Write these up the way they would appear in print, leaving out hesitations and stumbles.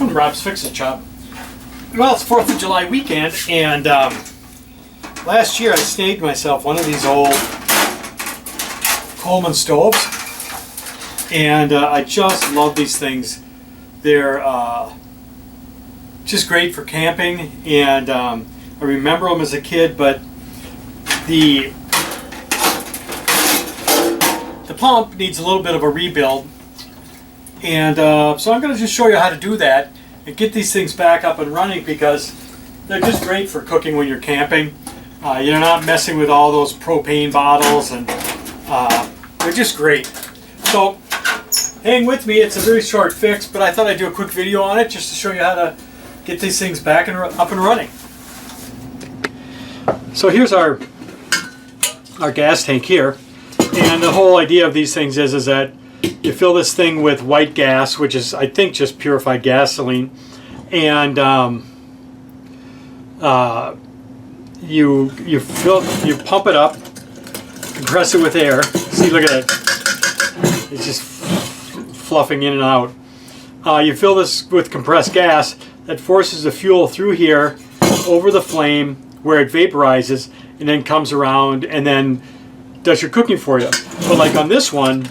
Welcome to Rob's Fix-It Shop. Well, it's 4th of July weekend, and last year I snagged myself one of these old Coleman stoves, and I just love these things. They're just great for camping, and I remember them as a kid, but the pump needs a little bit of a rebuild, and so I'm going to just show you how to do that and get these things back up and running, because they're just great for cooking when you're camping. You're not messing with all those propane bottles, and they're just great. So hang with me. It's a very short fix, but I thought I'd do a quick video on it just to show you how to get these things back and up and running. So here's our gas tank here, and the whole idea of these things is that you fill this thing with white gas, which is, I think, just purified gasoline, and you pump it up, compress it with air. See, look at that. It's just fluffing in and out. You fill this with compressed gas that forces the fuel through here over the flame where it vaporizes and then comes around and then does your cooking for you. But like on this one,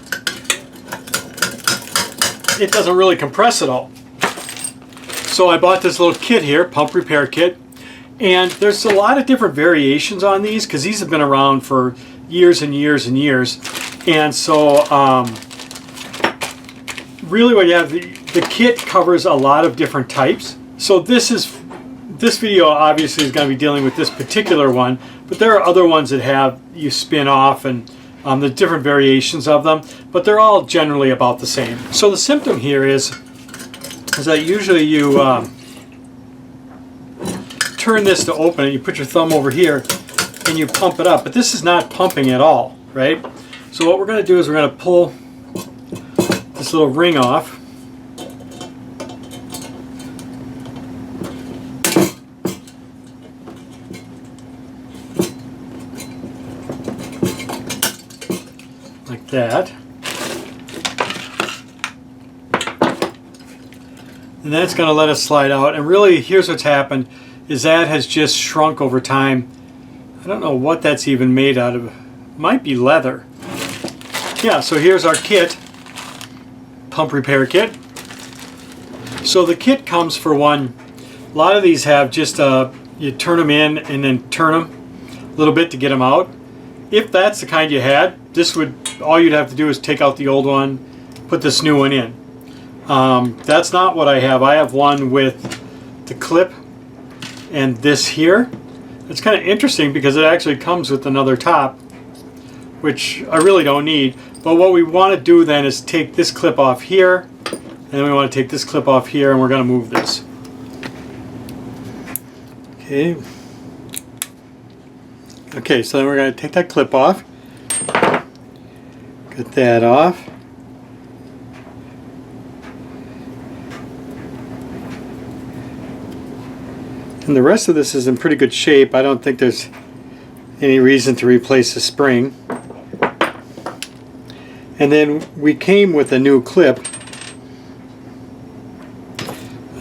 it doesn't really compress at all. So I bought this little kit here, pump repair kit, and there's a lot of different variations on these because these have been around for years and years and years. And so really what you have, the kit covers a lot of different types. So this video obviously is going to be dealing with this particular one, but there are other ones that have you spin off, and the different variations of them, but they're all generally about the same. So the symptom here is that usually you turn this to open it, you put your thumb over here and you pump it up, but this is not pumping at all, right? So what we're going to do is we're going to pull this little ring off. Like that. And then it's going to let us slide out, and really here's what's happened is that has just shrunk over time. I don't know what that's even made out of. It might be leather. Yeah, so here's our kit, pump repair kit. So the kit comes for one. A lot of these have just you turn them in and then turn them a little bit to get them out. If that's the kind you had, this would, all you'd have to do is take out the old one, put this new one in. That's not what I have. I have one with the clip and this here. It's kind of interesting because it actually comes with another top, which I really don't need. But what we want to do then is take this clip off here, and then we want to take this clip off here, and we're going to move this. Okay. Okay, so then we're going to take that clip off. Get that off. And the rest of this is in pretty good shape. I don't think there's any reason to replace the spring. And then we came with a new clip.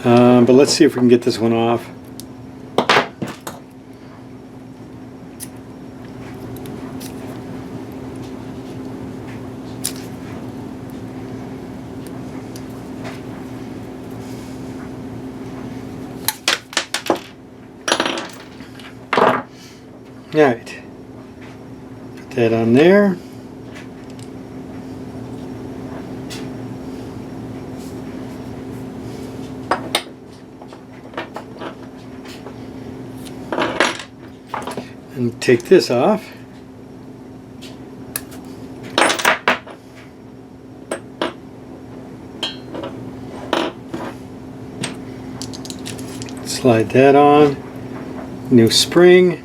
But let's see if we can get this one off. Alright, put that on there. And take this off. Slide that on. New spring.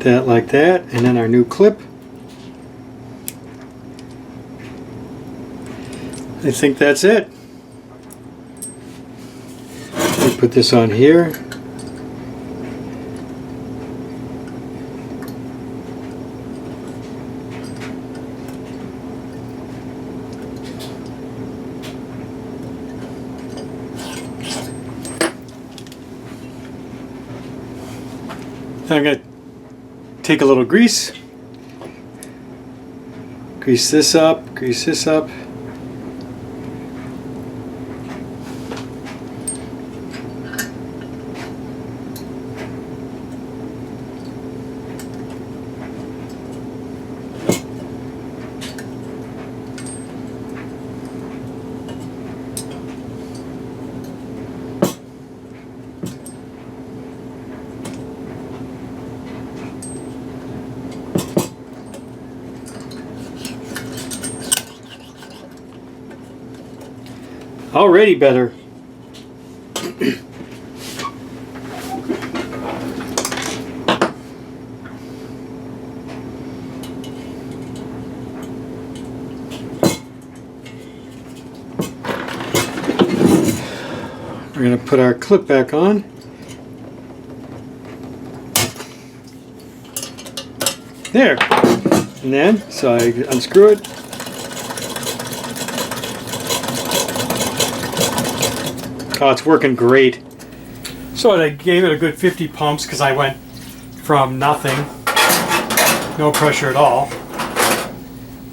That like that, and then our new clip. I think that's it. We put this on here. I'm going to take a little grease. Grease this up, grease this up. Already better. We're going to put our clip back on. There. And then, so I unscrew it. Oh, it's working great. So I gave it a good 50 pumps because I went from nothing, no pressure at all.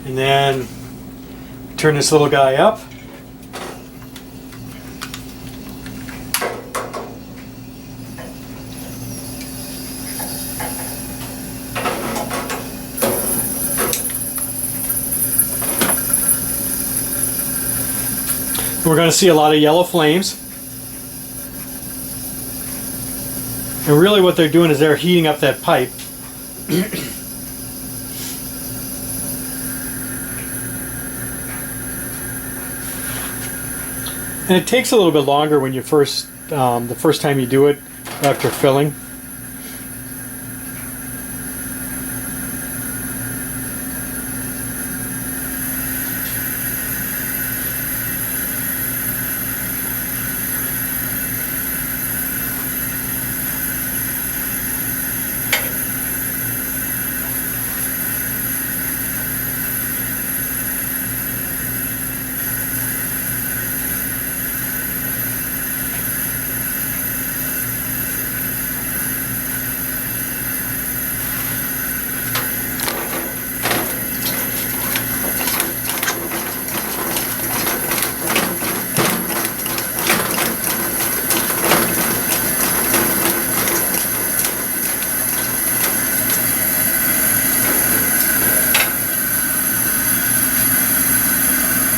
And then turn this little guy up. We're going to see a lot of yellow flames. And really what they're doing is they're heating up that pipe. And it takes a little bit longer when you first, the first time you do it after filling.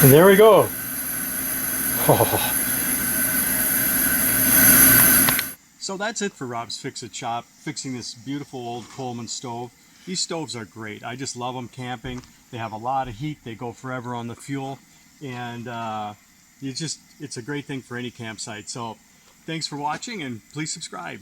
And there we go. Oh. So that's it for Rob's Fix-It Shop, fixing this beautiful old Coleman stove. These stoves are great. I just love them camping. They have a lot of heat. They go forever on the fuel. And it's a great thing for any campsite. So thanks for watching, and please subscribe.